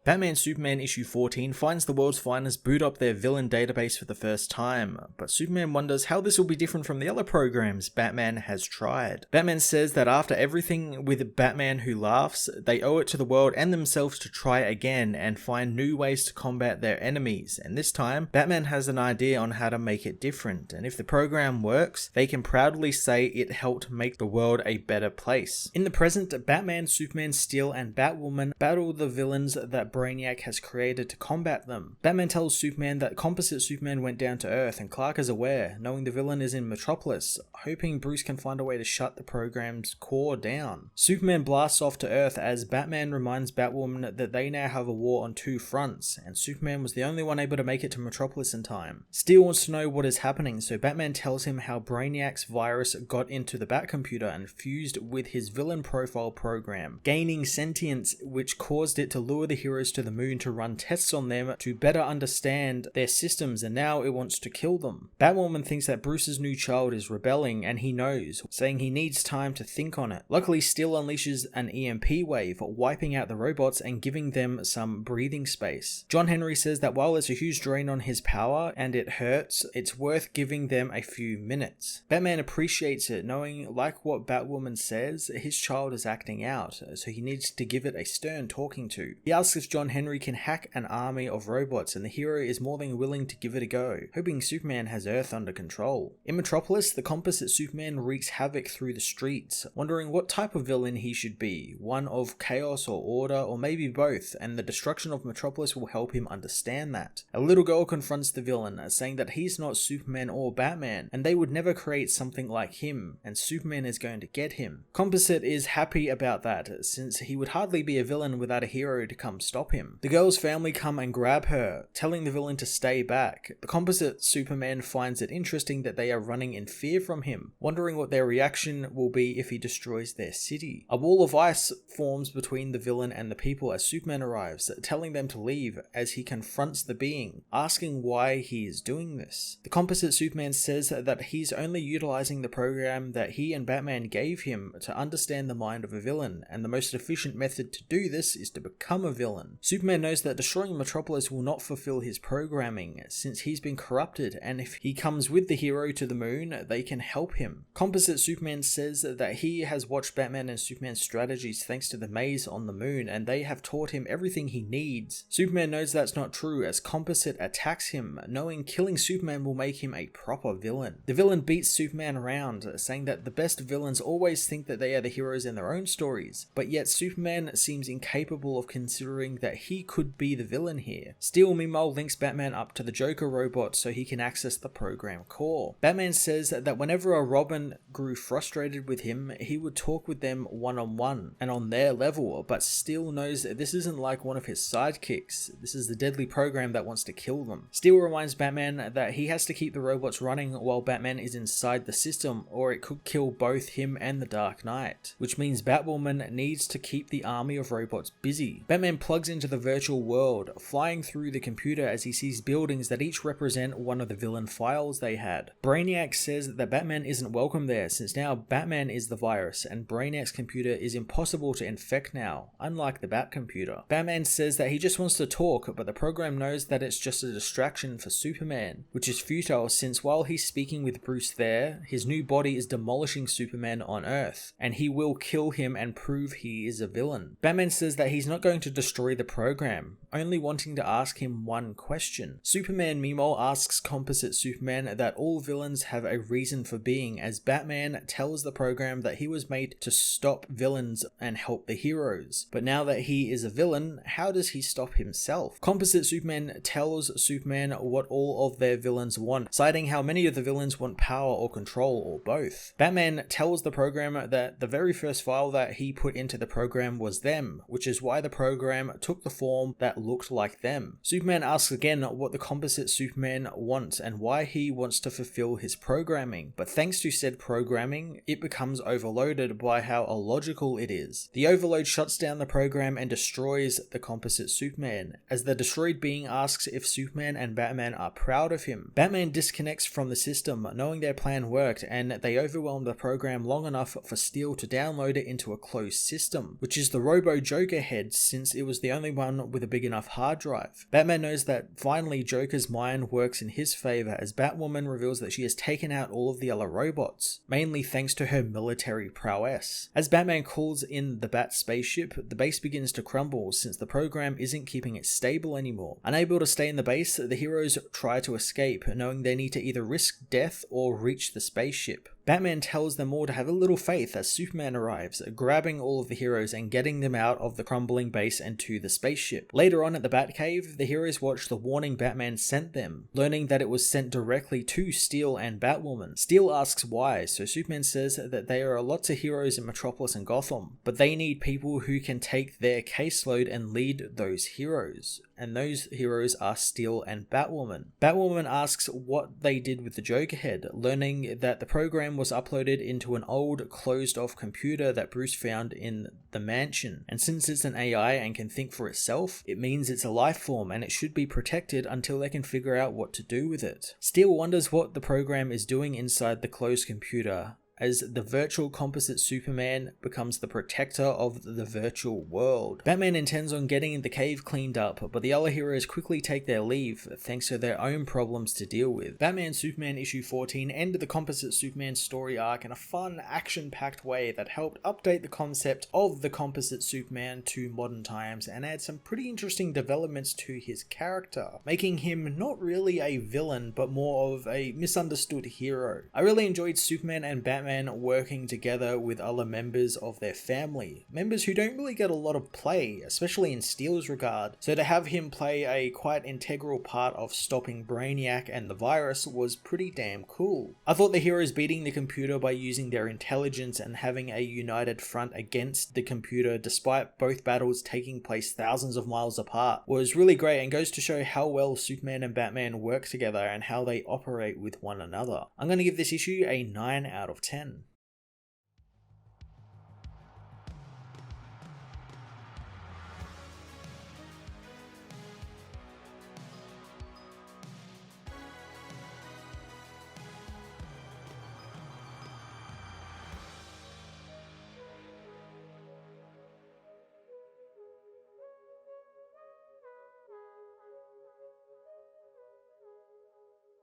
Batman Superman issue 14 finds the world's finest boot up their villain database for the first time, but Superman wonders how this will be different from the other programs Batman has tried. Batman says that after everything with Batman Who Laughs, they owe it to the world and themselves to try again and find new ways to combat their enemies, and this time, Batman has an idea on how to make it different, and if the program works, they can proudly say it helped make the world a better place. In the present, Batman, Superman, Steel, and Batwoman battle the villains that Brainiac has created to combat them. Batman tells Superman that Composite Superman went down to Earth, and Clark is aware, knowing the villain is in Metropolis, hoping Bruce can find a way to shut the program's core down. Superman blasts off to Earth as Batman reminds Batwoman that they now have a war on two fronts, and Superman was the only one able to make it to Metropolis in time. Steel wants to know what is happening, so Batman tells him how Brainiac's virus got into the Batcomputer and fused with his villain profile program, gaining sentience which caused it to lure the heroes to the moon to run tests on them to better understand their systems, and now it wants to kill them. Batwoman thinks that Bruce's new child is rebelling, and he knows, saying he needs time to think on it. Luckily, Steel unleashes an EMP wave, wiping out the robots and giving them some breathing space. John Henry says that while it's a huge drain on his power and it hurts, it's worth giving them a few minutes. Batman appreciates it, knowing, like what Batwoman says, his child is acting out, so he needs to give it a stern talking to. He asks if John Henry can hack an army of robots, and the hero is more than willing to give it a go, hoping Superman has Earth under control. In Metropolis, the Composite Superman wreaks havoc through the streets, wondering what type of villain he should be, one of chaos or order, or maybe both, and the destruction of Metropolis will help him understand that. A little girl confronts the villain, saying that he's not Superman or Batman, and they would never create something like him, and Superman is going to get him. Composite is happy about that, since he would hardly be a villain without a hero to come stop him. The girl's family come and grab her, telling the villain to stay back. The Composite Superman finds it interesting that they are running in fear from him, wondering what their reaction will be if he destroys their city. A wall of ice forms between the villain and the people as Superman arrives, telling them to leave as he confronts the being, asking why he is doing this. The Composite Superman says that he's only utilizing the program that he and Batman gave him to understand the mind of a villain, and the most efficient method to do this is to become a villain. Superman knows that destroying Metropolis will not fulfill his programming, since he's been corrupted, and if he comes with the hero to the moon, they can help him. Composite Superman says that he has watched Batman and Superman's strategies thanks to the maze on the moon, and they have taught him everything he needs. Superman knows that's not true, as Composite attacks him, knowing killing Superman will make him a proper villain. The villain beats Superman around, saying that the best villains always think that they are the heroes in their own stories, but yet Superman seems incapable of considering that he could be the villain here. Steel meanwhile links Batman up to the Joker robot so he can access the program core. Batman says that whenever a Robin grew frustrated with him, he would talk with them one-on-one and on their level, but Steel knows that this isn't like one of his sidekicks. This is the deadly program that wants to kill them. Steel reminds Batman that he has to keep the robots running while Batman is inside the system, or it could kill both him and the Dark Knight, which means Batwoman needs to keep the army of robots busy. Batman plugs into the virtual world, flying through the computer as he sees buildings that each represent one of the villain files they had. Brainiac says that Batman isn't welcome there, since now Batman is the virus, and Brainiac's computer is impossible to infect now, unlike the Batcomputer. Batman says that he just wants to talk, but the program knows that it's just a distraction for Superman, which is futile since while he's speaking with Bruce there, his new body is demolishing Superman on Earth, and he will kill him and prove he is a villain. Batman says that he's not going to destroy the program, only wanting to ask him one question. Superman meanwhile asks Composite Superman that all villains have a reason for being, as Batman tells the program that he was made to stop villains and help the heroes. But now that he is a villain, how does he stop himself? Composite Superman tells Superman what all of their villains want, citing how many of the villains want power or control or both. Batman tells the program that the very first file that he put into the program was them, which is why the program took the form that looked like them. Superman asks again what the Composite Superman wants and why he wants to fulfill his programming, but thanks to said programming, it becomes overloaded by how illogical it is. The overload shuts down the program and destroys the Composite Superman, as the destroyed being asks if Superman and Batman are proud of him. Batman disconnects from the system, knowing their plan worked, and they overwhelm the program long enough for Steel to download it into a closed system, which is the Robo Joker head, since it was the only one with a big enough hard drive. Batman knows that finally Joker's mind works in his favor as Batwoman reveals that she has taken out all of the other robots, mainly thanks to her military prowess. As Batman calls in the Bat spaceship, the base begins to crumble since the program isn't keeping it stable anymore. Unable to stay in the base, the heroes try to escape, knowing they need to either risk death or reach the spaceship. Batman tells them all to have a little faith as Superman arrives, grabbing all of the heroes and getting them out of the crumbling base and to the spaceship. Later on at the Batcave, the heroes watch the warning Batman sent them, learning that it was sent directly to Steel and Batwoman. Steel asks why, so Superman says that there are lots of heroes in Metropolis and Gotham, but they need people who can take their caseload and lead those heroes. And those heroes are Steel and Batwoman. Batwoman asks what they did with the Joker head, learning that the program was uploaded into an old closed-off computer that Bruce found in the mansion. And since it's an AI and can think for itself, it means it's a life form and it should be protected until they can figure out what to do with it. Steel wonders what the program is doing inside the closed computer, as the virtual Composite Superman becomes the protector of the virtual world. Batman intends on getting the cave cleaned up, but the other heroes quickly take their leave thanks to their own problems to deal with. Batman Superman issue 14 ended the Composite Superman story arc in a fun, action-packed way that helped update the concept of the Composite Superman to modern times and add some pretty interesting developments to his character, making him not really a villain but more of a misunderstood hero. I really enjoyed Superman and Batman working together with other members of their family, members who don't really get a lot of play, especially in Steel's regard, so to have him play a quite integral part of stopping Brainiac and the virus was pretty damn cool. I thought the heroes beating the computer by using their intelligence and having a united front against the computer despite both battles taking place thousands of miles apart was really great and goes to show how well Superman and Batman work together and how they operate with one another. I'm going to give this issue a 9 out of 10.